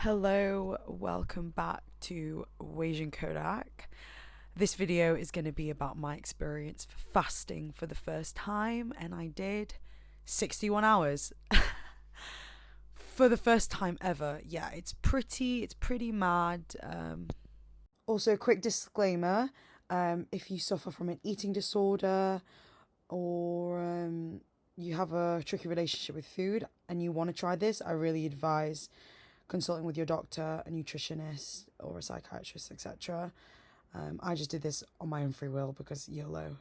Hello, welcome back to Asian Kodak. This video is going to be about my experience for fasting for the first time, and I did 61 hours for the first time ever. Yeah, it's pretty mad. Also, quick disclaimer: if you suffer from an eating disorder or you have a tricky relationship with food and you want to try this, I really advise consulting with your doctor, a nutritionist, or a psychiatrist, etc. I just did this on my own free will because YOLO.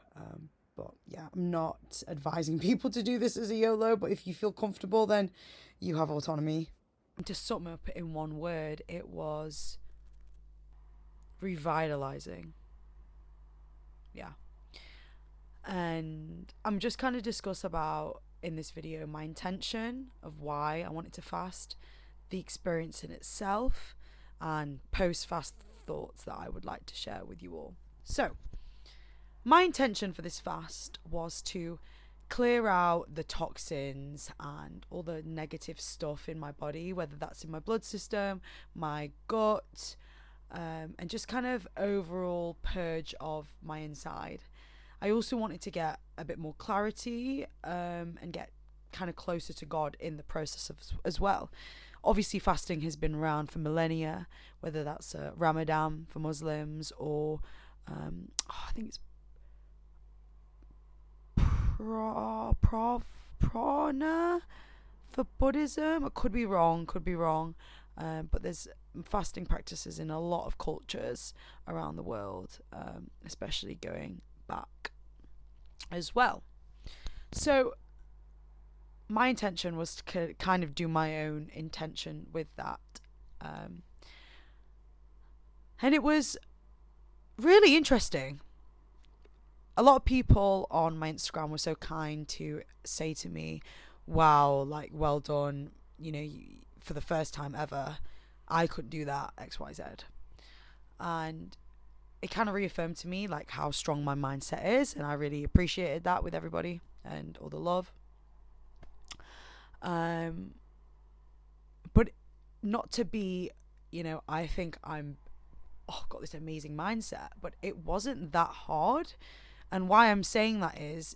But yeah, I'm not advising people to do this as a YOLO, but if you feel comfortable, then you have autonomy. To sum up in one word, it was revitalizing. Yeah. And I'm just kind of discuss about in this video my intention of why I wanted to fast, the experience in itself, and post-fast thoughts that I would like to share with you all. So, my intention for this fast was to clear out the toxins and all the negative stuff in my body, whether that's in my blood system, my gut, and just kind of overall purge of my inside. I also wanted to get a bit more clarity and get kind of closer to God in the process as well. Obviously, fasting has been around for millennia, whether that's Ramadan for Muslims or I think it's prana for Buddhism. I could be wrong, but there's fasting practices in a lot of cultures around the world, especially going back as well. So my intention was to kind of do my own intention with that. And it was really interesting. A lot of people on my Instagram were so kind to say to me, wow, like, well done, for the first time ever, I couldn't do that, XYZ. And it kind of reaffirmed to me, like, how strong my mindset is, and I really appreciated that with everybody and all the love. But not to be, I think got this amazing mindset, but it wasn't that hard. And why I'm saying that is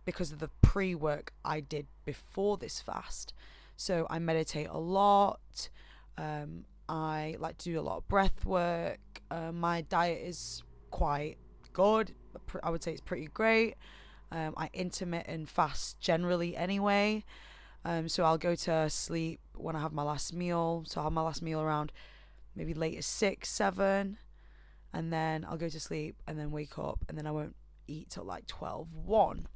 because of the pre-work I did before this fast. So I meditate a lot. I like to do a lot of breath work. My diet is quite good. I would say it's pretty great. I intermittent fast generally anyway. So I'll go to sleep when I have my last meal. So I'll have my last meal around maybe late as 6, 7. And then I'll go to sleep and then wake up. And then I won't eat till like 12, 1.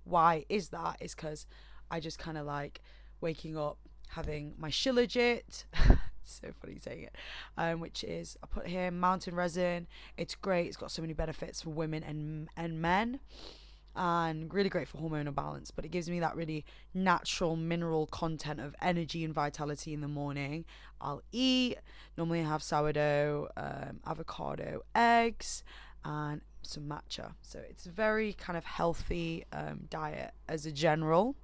Why is that? Is because I just kind of like waking up, having my shilajit. It's so funny saying it. Which is, I put here, mountain resin. It's great. It's got so many benefits for women and men. And really great for hormonal balance, but it gives me that really natural mineral content of energy and vitality in the morning. I'll eat, normally I have sourdough, avocado, eggs, and some matcha. So it's a very kind of healthy diet as a general.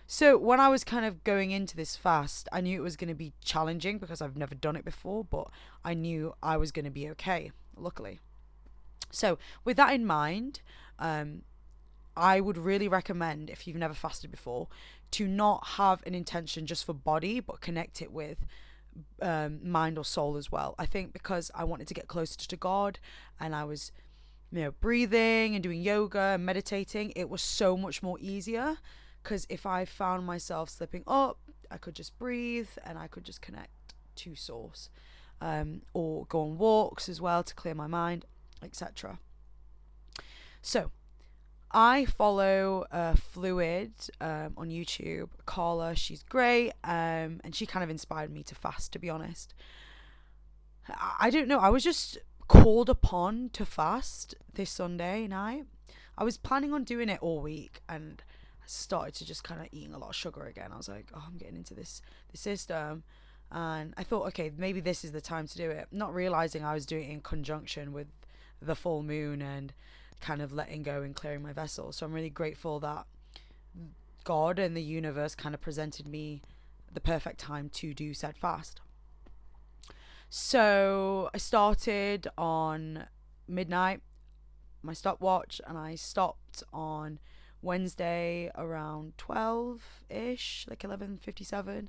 So when I was kind of going into this fast, I knew it was going to be challenging because I've never done it before, but I knew I was going to be okay, luckily. So with that in mind, I would really recommend, if you've never fasted before, to not have an intention just for body, but connect it with mind or soul as well. I think because I wanted to get closer to God, and I was, breathing and doing yoga and meditating, it was so much more easier. Because if I found myself slipping up, I could just breathe and I could just connect to source, or go on walks as well to clear my mind, etc. So I follow Fluid on YouTube, Carla. She's great, and she kind of inspired me to fast, to be honest. I don't know, I was just called upon to fast this Sunday night. I was planning on doing it all week, and I started to just kind of eating a lot of sugar again. I was like, oh, I'm getting into this system. And I thought, okay, maybe this is the time to do it. Not realizing I was doing it in conjunction with the full moon and kind of letting go and clearing my vessel. So I'm really grateful that God and the universe kind of presented me the perfect time to do said fast. So I started on midnight, my stopwatch, and I stopped on Wednesday around 12-ish, like 11:57,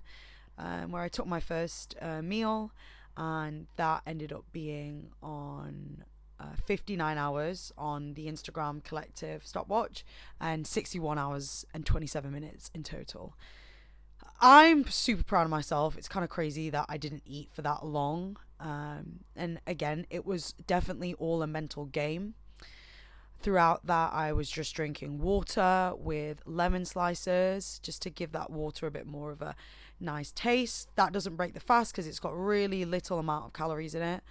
where I took my first meal, and that ended up being on 59 hours on the Instagram collective stopwatch and 61 hours and 27 minutes in total. I'm super proud of myself. It's kind of crazy that I didn't eat for that long. And again, it was definitely all a mental game. Throughout that, I was just drinking water with lemon slices just to give that water a bit more of a nice taste. That doesn't break the fast because it's got really little amount of calories in it.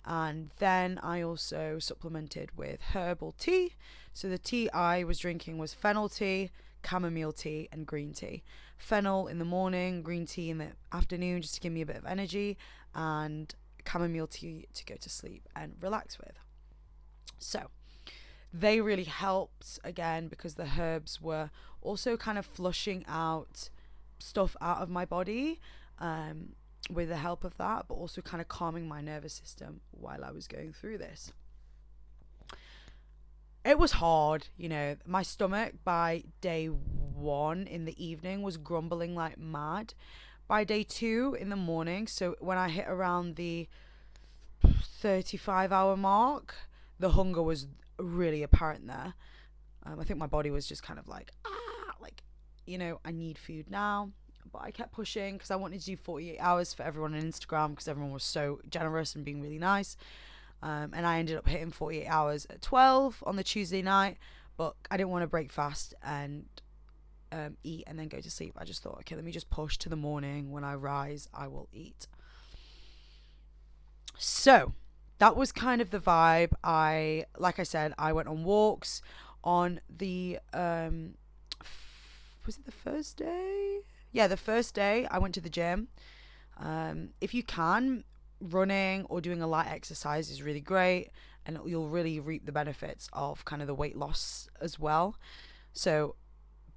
And then I also supplemented with herbal tea. So the tea I was drinking was fennel tea, chamomile tea, and green tea. Fennel in the morning, green tea in the afternoon just to give me a bit of energy, and chamomile tea to go to sleep and relax with. So they really helped, again, because the herbs were also kind of flushing out stuff out of my body, with the help of that, but also kind of calming my nervous system while I was going through this. It was hard, my stomach by day 1 in the evening was grumbling like mad. By day 2 in the morning, so when I hit around the 35-hour mark, the hunger was really apparent there. I think my body was just kind of like, I need food now. But I kept pushing because I wanted to do 48 hours for everyone on Instagram because everyone was so generous and being really nice. And I ended up hitting 48 hours at 12 on the Tuesday night, but I didn't want to break fast and eat and then go to sleep. I just thought, okay, let me just push to the morning. When I rise, I will eat. So that was kind of the vibe. Like I said, I went on walks on the, was it the first day? Yeah, the first day I went to the gym. If you can, running or doing a light exercise is really great, and you'll really reap the benefits of kind of the weight loss as well. So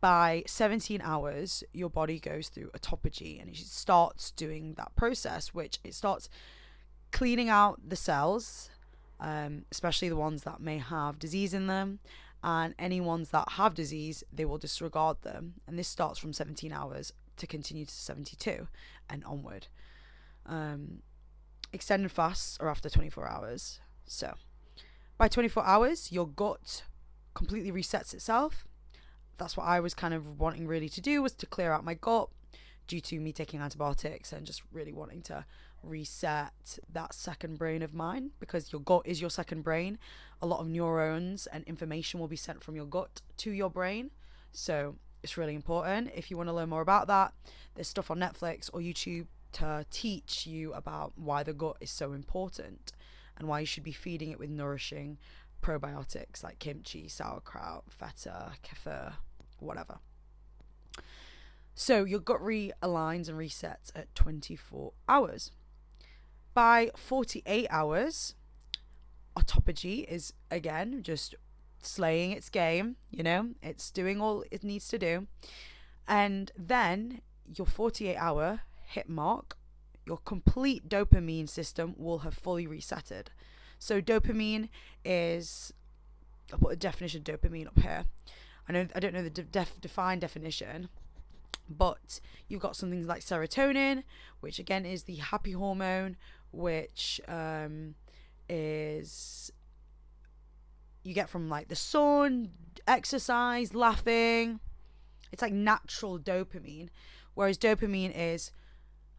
by 17 hours, your body goes through autophagy, and it starts doing that process, which it starts cleaning out the cells, especially the ones that may have disease in them, and any ones that have disease, they will disregard them. And this starts from 17 hours to continue to 72 and onward. Extended fasts are after 24 hours. So by 24 hours, your gut completely resets itself. That's what I was kind of wanting really to do, was to clear out my gut due to me taking antibiotics and just really wanting to reset that second brain of mine, because your gut is your second brain. A lot of neurons and information will be sent from your gut to your brain. So it's really important. If you want to learn more about that, there's stuff on Netflix or YouTube to teach you about why the gut is so important and why you should be feeding it with nourishing probiotics like kimchi, sauerkraut, feta, kefir, whatever. So your gut realigns and resets at 24 hours. By 48 hours, autophagy is again just slaying its game, it's doing all it needs to do. And then your 48-hour hit mark, your complete dopamine system will have fully resetted. So dopamine is, I'll put a definition of dopamine up here. I don't know the defined definition, but you've got something like serotonin, which again is the happy hormone, which is you get from like the sun, exercise, laughing. It's like natural dopamine, whereas dopamine is,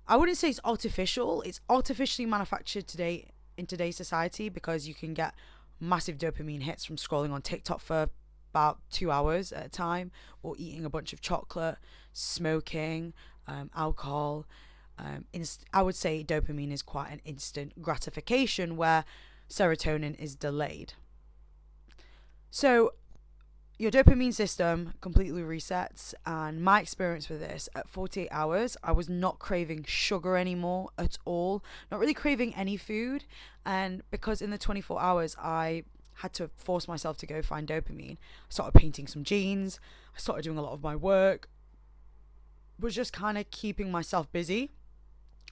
I wouldn't say it's artificial. It's artificially manufactured today in today's society, because you can get massive dopamine hits from scrolling on TikTok for about 2 hours at a time, or eating a bunch of chocolate, smoking, alcohol. I would say dopamine is quite an instant gratification, where serotonin is delayed. So your dopamine system completely resets, and my experience with this, at 48 hours, I was not craving sugar anymore at all, not really craving any food. And because in the 24 hours I had to force myself to go find dopamine, I started painting some jeans, I started doing a lot of my work, was just kind of keeping myself busy,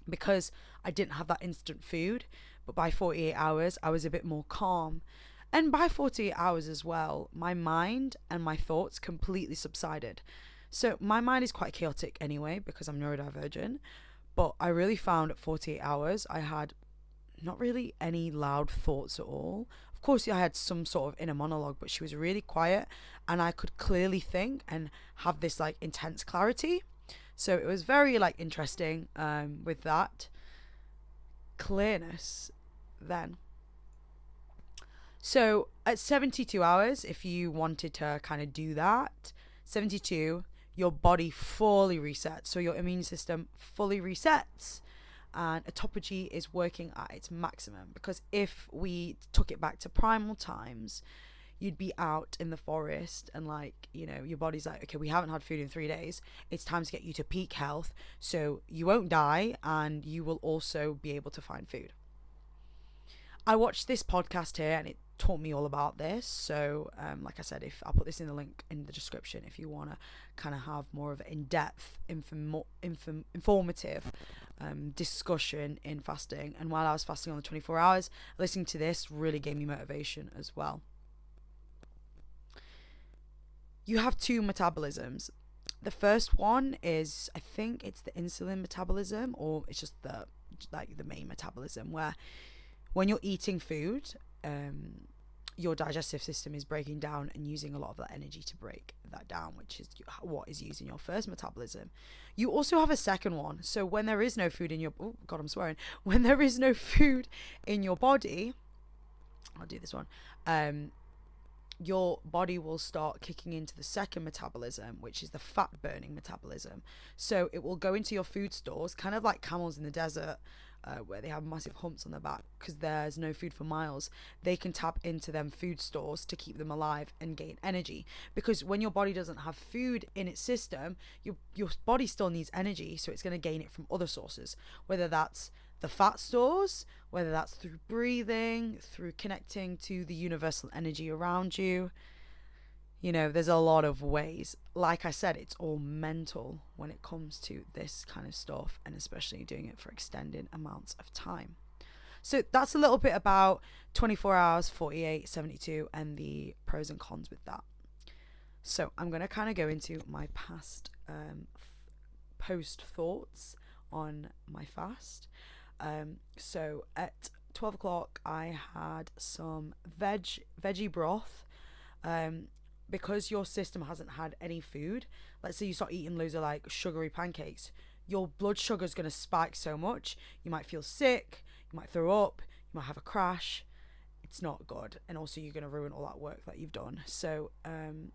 because I didn't have that instant food. But by 48 hours, I was a bit more calm. And by 48 hours as well, my mind and my thoughts completely subsided. So my mind is quite chaotic anyway because I'm neurodivergent. But I really found at 48 hours, I had not really any loud thoughts at all. Of course, I had some sort of inner monologue, but she was really quiet and I could clearly think and have this like intense clarity. So it was very like interesting with that clearness then. So at 72 hours, if you wanted to kind of do that, 72, your body fully resets. So your immune system fully resets and autophagy is working at its maximum. Because if we took it back to primal times, you'd be out in the forest and like, you know, your body's like, okay, we haven't had food in 3 days. It's time to get you to peak health so you won't die and you will also be able to find food. I watched this podcast here and it taught me all about this. So like I said, if I'll put this in the link in the description if you want to kind of have more of an in-depth informative discussion in fasting. And while I was fasting on the 24 hours, listening to this really gave me motivation as well. You have 2 metabolisms. The first one is, I think it's the insulin metabolism, or it's just the main metabolism, where when you're eating food, your digestive system is breaking down and using a lot of that energy to break that down, which is what is used in your first metabolism. You also have a second one. So when there is no food in your, oh God, I'm swearing. When there is no food in your body, I'll do this one. Your body will start kicking into the second metabolism, which is the fat burning metabolism. So it will go into your food stores, kind of like camels in the desert, where they have massive humps on their back because there's no food for miles. They can tap into them food stores to keep them alive and gain energy. Because when your body doesn't have food in its system, your body still needs energy, so it's going to gain it from other sources, whether that's the fat stores, whether that's through breathing, through connecting to the universal energy around you. You know, there's a lot of ways. Like I said, it's all mental when it comes to this kind of stuff, and especially doing it for extended amounts of time. So that's a little bit about 24 hours, 48, 72, and the pros and cons with that. So I'm going to kind of go into my past post thoughts on my fast. So at 12 o'clock I had some veggie broth. Because your system hasn't had any food, let's say you start eating loads of like sugary pancakes, your blood sugar is going to spike so much, you might feel sick, you might throw up, you might have a crash. It's not good, and also you're going to ruin all that work that you've done. So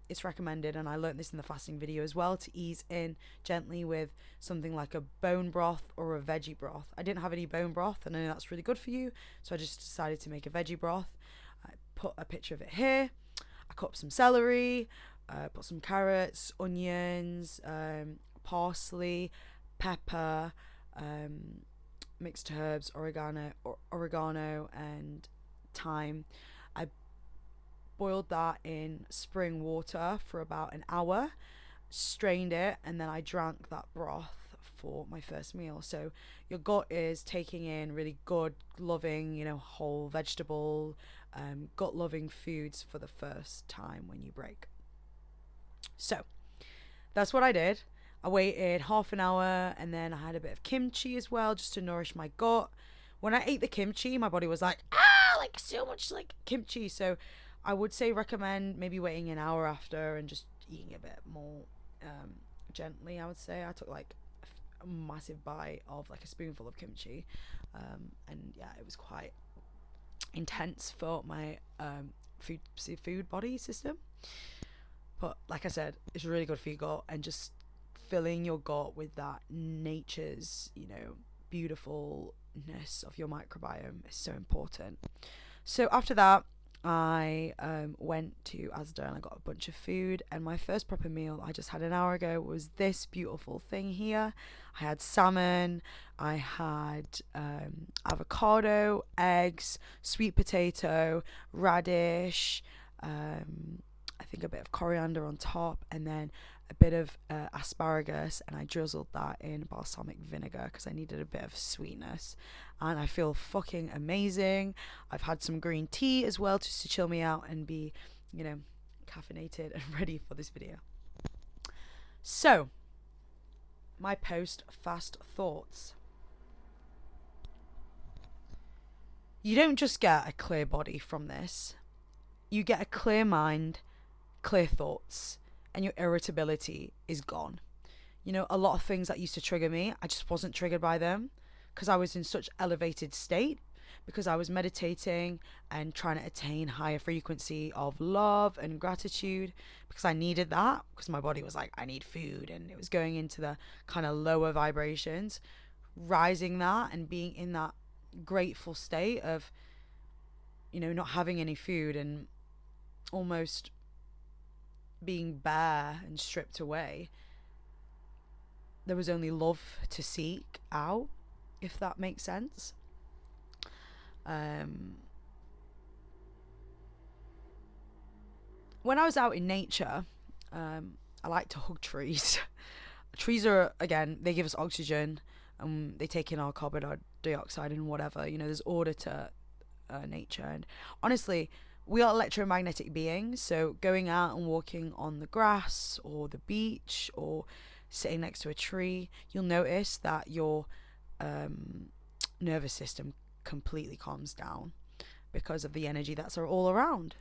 it's recommended, and I learned this in the fasting video as well, to ease in gently with something like a bone broth or a veggie broth. I didn't have any bone broth, and I know that's really good for you, so I just decided to make a veggie broth. I put a picture of it here. I cut up some celery, put some carrots, onions, parsley, pepper, mixed herbs, oregano and thyme. I boiled that in spring water for about an hour, strained it, and then I drank that broth for my first meal. So your gut is taking in really good, loving, you know, whole vegetable, gut loving foods for the first time when you break. So that's what I did. I waited half an hour, and then I had a bit of kimchi as well, just to nourish my gut. When I ate the kimchi, my body was like, like so much like kimchi. So I would say recommend maybe waiting an hour after and just eating a bit more gently. I would say I took like a massive bite of like a spoonful of kimchi, and yeah, it was quite intense for my food body system. But like I said, it's really good for your gut, and just filling your gut with that nature's, you know, beautifulness of your microbiome is so important. So after that, I went to Asda and I got a bunch of food, and my first proper meal I just had an hour ago was this beautiful thing here. I had salmon, I had avocado, eggs, sweet potato, radish, I think a bit of coriander on top, and then a bit of asparagus, and I drizzled that in balsamic vinegar because I needed a bit of sweetness. And I feel fucking amazing. I've had some green tea as well just to chill me out and be, caffeinated and ready for this video. So, my post-fast thoughts. You don't just get a clear body from this. You get a clear mind, clear thoughts, and your irritability is gone. A lot of things that used to trigger me, I just wasn't triggered by them because I was in such elevated state, because I was meditating and trying to attain higher frequency of love and gratitude, because I needed that, because my body was like, I need food, and it was going into the kind of lower vibrations, rising that and being in that grateful state of, not having any food and almost being bare and stripped away. There was only love to seek out, if that makes sense. When I was out in nature, I like to hug trees. Trees are, again, they give us oxygen, and they take in our carbon dioxide and whatever. There's order to nature. And honestly, we are electromagnetic beings, so going out and walking on the grass or the beach or sitting next to a tree, you'll notice that your nervous system completely calms down because of the energy that's all around.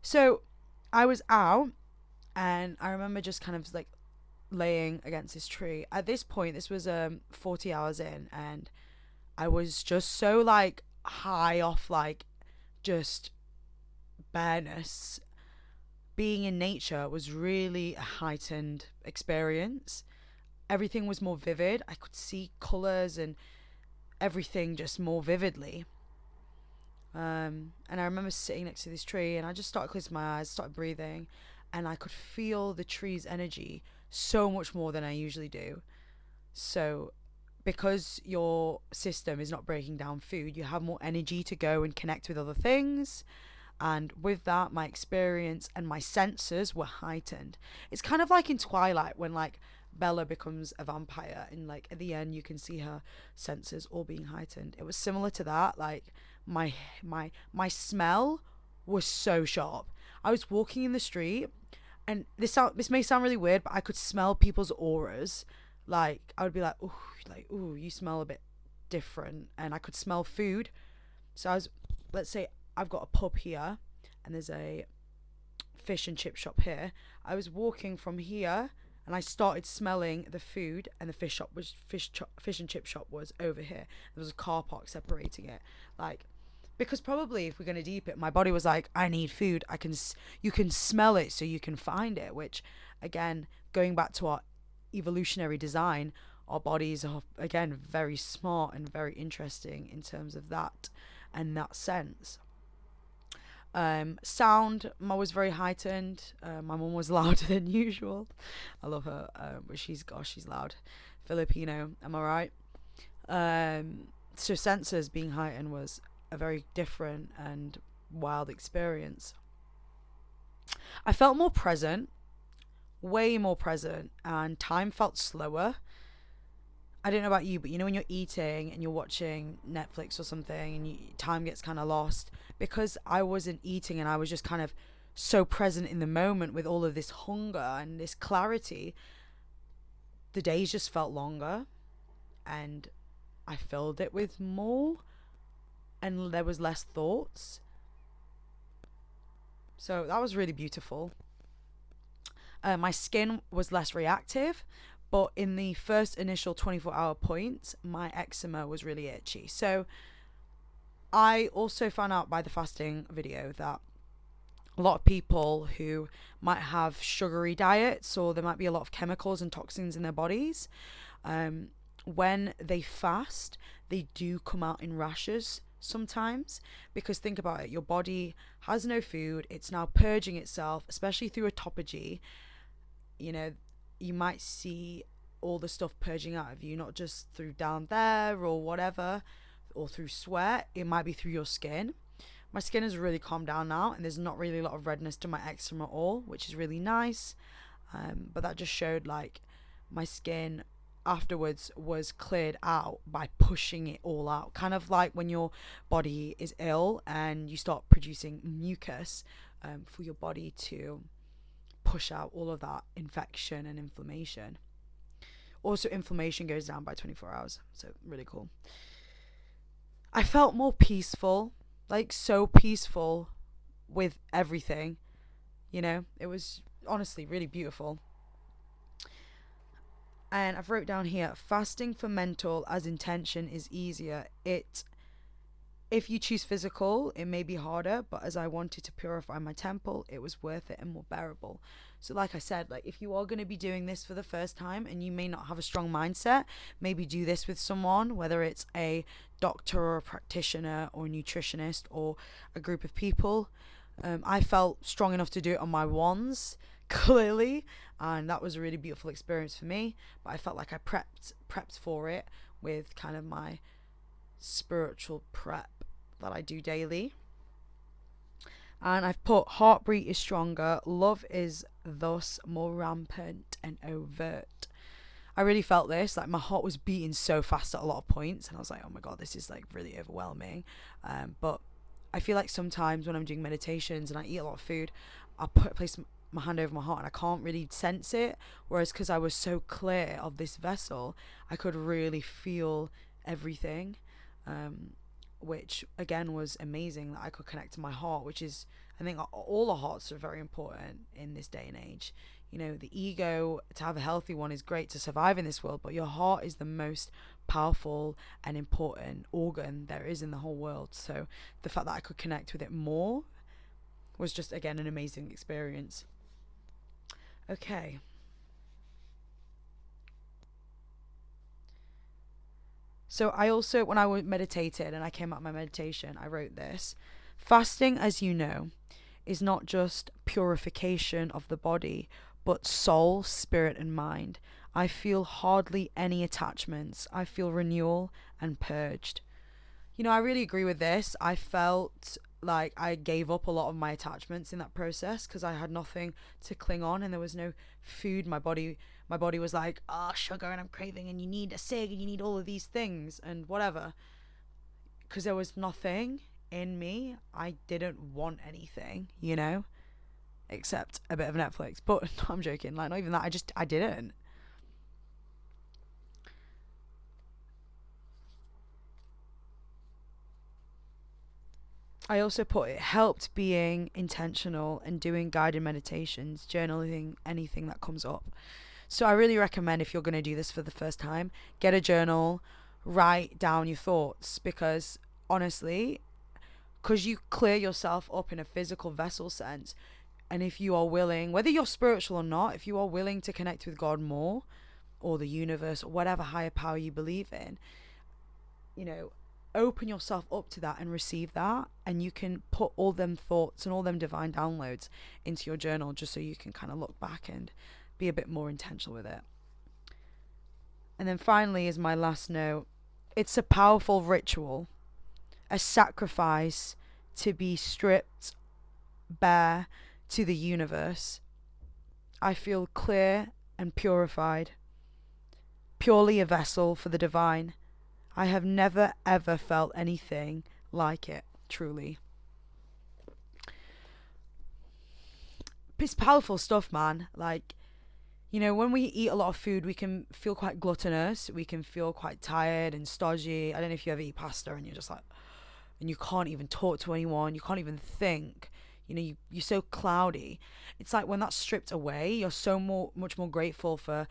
So I was out, and I remember just kind of like laying against this tree. At this point, this was 40 hours in, and I was just so like high off like just bareness. Being in nature was really a heightened experience. Everything was more vivid. I could see colors and everything just more vividly. And I remember sitting next to this tree, and I just started closing my eyes, started breathing, and I could feel the tree's energy so much more than I usually do. So because your system is not breaking down food, you have more energy to go and connect with other things. And with that, my experience and my senses were heightened. It's kind of like in Twilight when like Bella becomes a vampire, and like at the end you can see her senses all being heightened. It was similar to that. Like my smell was so sharp. I was walking in the street, and this may sound really weird, but I could smell people's auras. Like I would be like, ooh, you smell a bit different. And I could smell food. So let's say I've got a pub here, and there's a fish and chip shop here. I was walking from here, and I started smelling the food, and the fish and chip shop was over here. There was a car park separating it. Like, because probably if we're going to deep it, my body was like, I need food. You can smell it, so you can find it, which again, going back to our evolutionary design, our bodies are again very smart and very interesting in terms of that and that sense. Sound was very heightened. My mum was louder than usual. I love her, but she's loud. Filipino, am I right? So senses being heightened was a very different and wild experience. I felt more present, way more present, and time felt slower. I don't know about you, but when you're eating and you're watching Netflix or something and time gets kind of lost, because I wasn't eating and I was just kind of so present in the moment with all of this hunger and this clarity, the days just felt longer, and I filled it with more, and there was less thoughts. So that was really beautiful. My skin was less reactive, but in the first initial 24-hour point, my eczema was really itchy. So I also found out by the fasting video that a lot of people who might have sugary diets, or there might be a lot of chemicals and toxins in their bodies, when they fast, they do come out in rashes sometimes. Because think about it, your body has no food, it's now purging itself, especially through autophagy. You might see all the stuff purging out of you, not just through down there or whatever, or through sweat. It might be through your skin. My skin has really calmed down now, and there's not really a lot of redness to my eczema at all, which is really nice. But that just showed like my skin afterwards was cleared out by pushing it all out, kind of like when your body is ill and you start producing mucus for your body to push out all of that infection and inflammation. Also, inflammation goes down by 24 hours, so really cool. I felt more peaceful, like so peaceful with everything, it was honestly really beautiful. And I've wrote down here, fasting for mental as intention is easier. If you choose physical, it may be harder, but as I wanted to purify my temple, it was worth it and more bearable. So like I said, like if you are going to be doing this for the first time and you may not have a strong mindset, maybe do this with someone, whether it's a doctor or a practitioner or a nutritionist or a group of people. I felt strong enough to do it on my ones, clearly, and that was a really beautiful experience for me. But I felt like I prepped for it with kind of my spiritual prep that I do daily. And I've put, heartbeat is stronger, love is thus more rampant and overt. I really felt this, like my heart was beating so fast at a lot of points, and I was like, oh my god, this is like really overwhelming. But I feel like sometimes when I'm doing meditations and I eat a lot of food, I'll place my hand over my heart and I can't really sense it, whereas because I was so clear of this vessel, I could really feel everything, which again was amazing, that I could connect to my heart, which is, I think all the hearts are very important in this day and age. The ego, to have a healthy one, is great to survive in this world, but your heart is the most powerful and important organ there is in the whole world. So the fact that I could connect with it more was just, again, an amazing experience. Okay. So I also, when I meditated and I came out of my meditation, I wrote this. Fasting, as you know, is not just purification of the body, but soul, spirit, and mind. I feel hardly any attachments. I feel renewal and purged. I really agree with this. I felt like I gave up a lot of my attachments in that process because I had nothing to cling on and there was no food. My body was like, sugar, and I'm craving, and you need a cig, and you need all of these things and whatever. Because there was nothing in me. I didn't want anything, except a bit of Netflix. But no, I'm joking. Like, not even that. I didn't. I also put, it helped being intentional and doing guided meditations, journaling, anything that comes up. So I really recommend, if you're going to do this for the first time, get a journal, write down your thoughts, because honestly, because you clear yourself up in a physical vessel sense, and if you are willing, whether you're spiritual or not, if you are willing to connect with God more, or the universe, or whatever higher power you believe in, open yourself up to that and receive that, and you can put all them thoughts and all them divine downloads into your journal, just so you can kind of look back and be a bit more intentional with it. And then finally, is my last note, it's a powerful ritual, a sacrifice to be stripped bare to the universe. I feel clear and purified, purely a vessel for the divine. I have never ever felt anything like it, truly. It's powerful stuff, man. Like, when we eat a lot of food, we can feel quite gluttonous. We can feel quite tired and stodgy. I don't know if you ever eat pasta and you're just like, and you can't even talk to anyone. You can't even think. You're so cloudy. It's like when that's stripped away, you're so much more grateful for,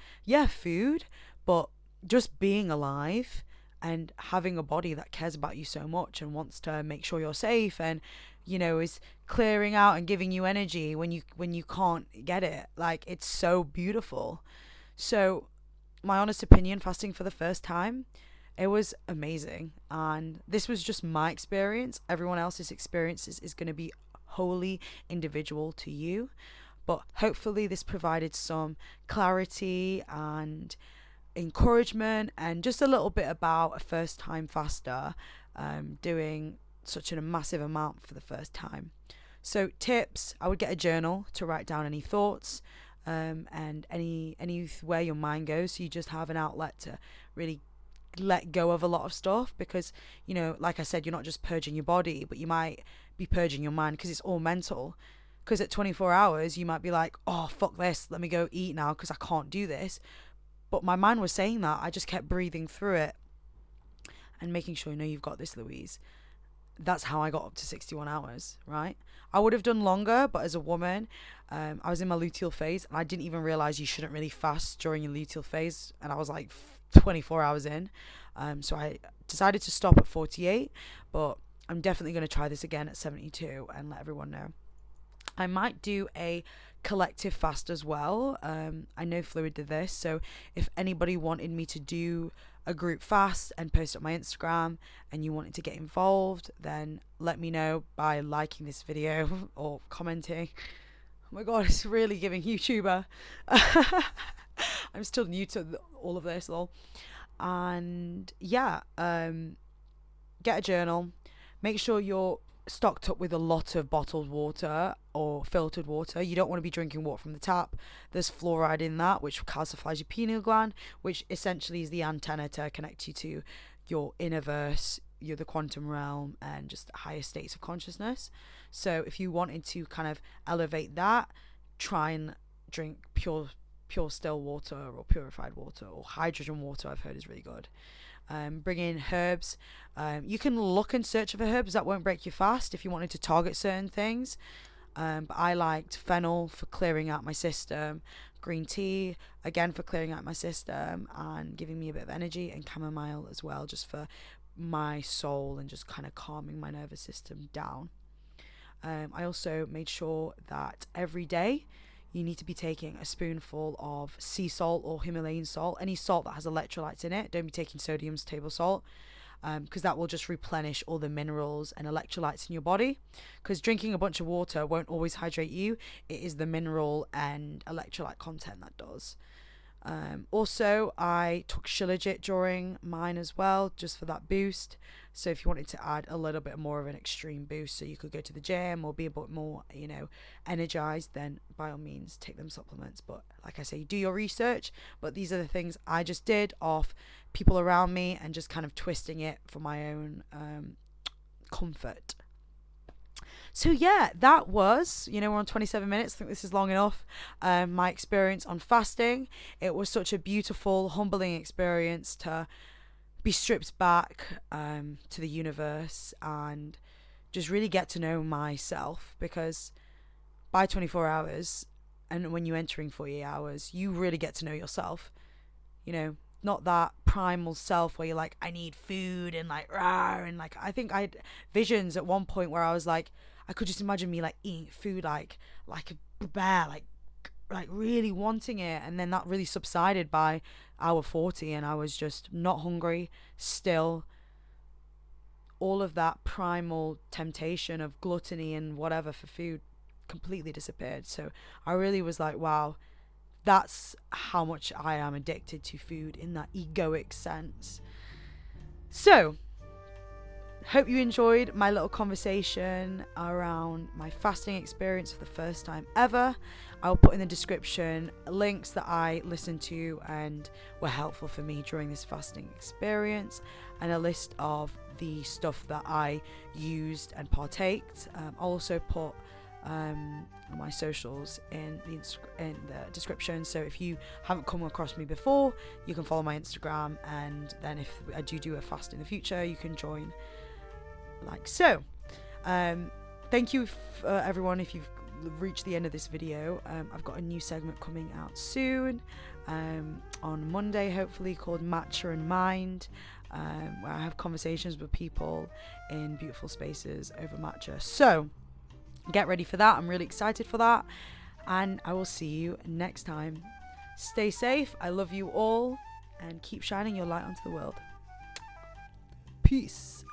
food, but just being alive and having a body that cares about you so much and wants to make sure you're safe, and is clearing out and giving you energy when you can't get it. Like, it's so beautiful. So my honest opinion, fasting for the first time, it was amazing, and this was just my experience. Everyone else's experience is going to be wholly individual to you, but hopefully this provided some clarity and encouragement, and just a little bit about a first time faster doing such a massive amount for the first time. So tips, I would get a journal to write down any thoughts. and anywhere your mind goes. So you just have an outlet to really let go of a lot of stuff, because, you know, like I said, you're not just purging your body, but you might be purging your mind, because it's all mental. Because at 24 hours you might be like, oh fuck this, let me go eat now because I can't do this. But my mind was saying that. I just kept breathing through it and making sure, you know, you've got this, Louise. That's how I got up to 61 hours, right? I would have done longer, but as a woman, I was in my luteal phase, and I didn't even realize you shouldn't really fast during your luteal phase, and I was like 24 hours in. So I decided to stop at 48, but I'm definitely going to try this again at 72 and let everyone know. I might do a collective fast as well. I know Fluid did this, so if anybody wanted me to do a group fast and post it on my Instagram, and you wanted to get involved, then let me know by liking this video or commenting. Oh my god, it's really giving YouTuber. I'm still new to all of this, lol. And yeah, get a journal. Make sure you're stocked up with a lot of bottled water or filtered water. You don't want to be drinking water from the tap. There's fluoride in that, which calcifies your pineal gland, which essentially is the antenna to connect you to your inner verse, the quantum realm, and just higher states of consciousness. So if you wanted to kind of elevate that, try and drink pure still water or purified water, or hydrogen water, I've heard is really good. Bring in herbs. You can look and search for herbs that won't break you fast if you wanted to target certain things. But I liked fennel for clearing out my system, green tea again for clearing out my system and giving me a bit of energy, and chamomile as well, just for my soul and just kind of calming my nervous system down. I also made sure that every day you need to be taking a spoonful of sea salt or Himalayan salt, any salt that has electrolytes in it. Don't be taking sodium table salt, because that will just replenish all the minerals and electrolytes in your body. Because drinking a bunch of water won't always hydrate you. It is the mineral and electrolyte content that does. Also, I took Shilajit during mine as well, just for that boost. So if you wanted to add a little bit more of an extreme boost, so you could go to the gym or be a bit more, you know, energized, then by all means take them supplements. But like I say, do your research. But these are the things I just did off people around me and just kind of twisting it for my own comfort. So yeah, that was, you know, we're on 27 minutes. I think this is long enough. My experience on fasting. It was such a beautiful, humbling experience to be stripped back to the universe and just really get to know myself, because by 24 hours, and when you're entering 48 hours, you really get to know yourself. You know, not that primal self where you're like, I need food and like rah, and like I think I had visions at one point where I was like, I could just imagine me like eating food like a bear, like really wanting it, and then that really subsided by hour 40, and I was just not hungry still. All of that primal temptation of gluttony and whatever for food completely disappeared. So I really was like, wow, that's how much I am addicted to food in that egoic sense. So hope you enjoyed my little conversation around my fasting experience for the first time ever. I'll put in the description links that I listened to and were helpful for me during this fasting experience, and a list of the stuff that I used and partaked. I'll also put my socials in the description, so if you haven't come across me before, you can follow my Instagram, and then if I do a fast in the future, you can join like so. Thank you everyone if you've reached the end of this video. I've got a new segment coming out soon on Monday hopefully, called Matcha and Mind, where I have conversations with people in beautiful spaces over matcha. So get ready for that. I'm really excited for that, and I will see you next time. Stay safe. I love you all, and keep shining your light onto the world. Peace.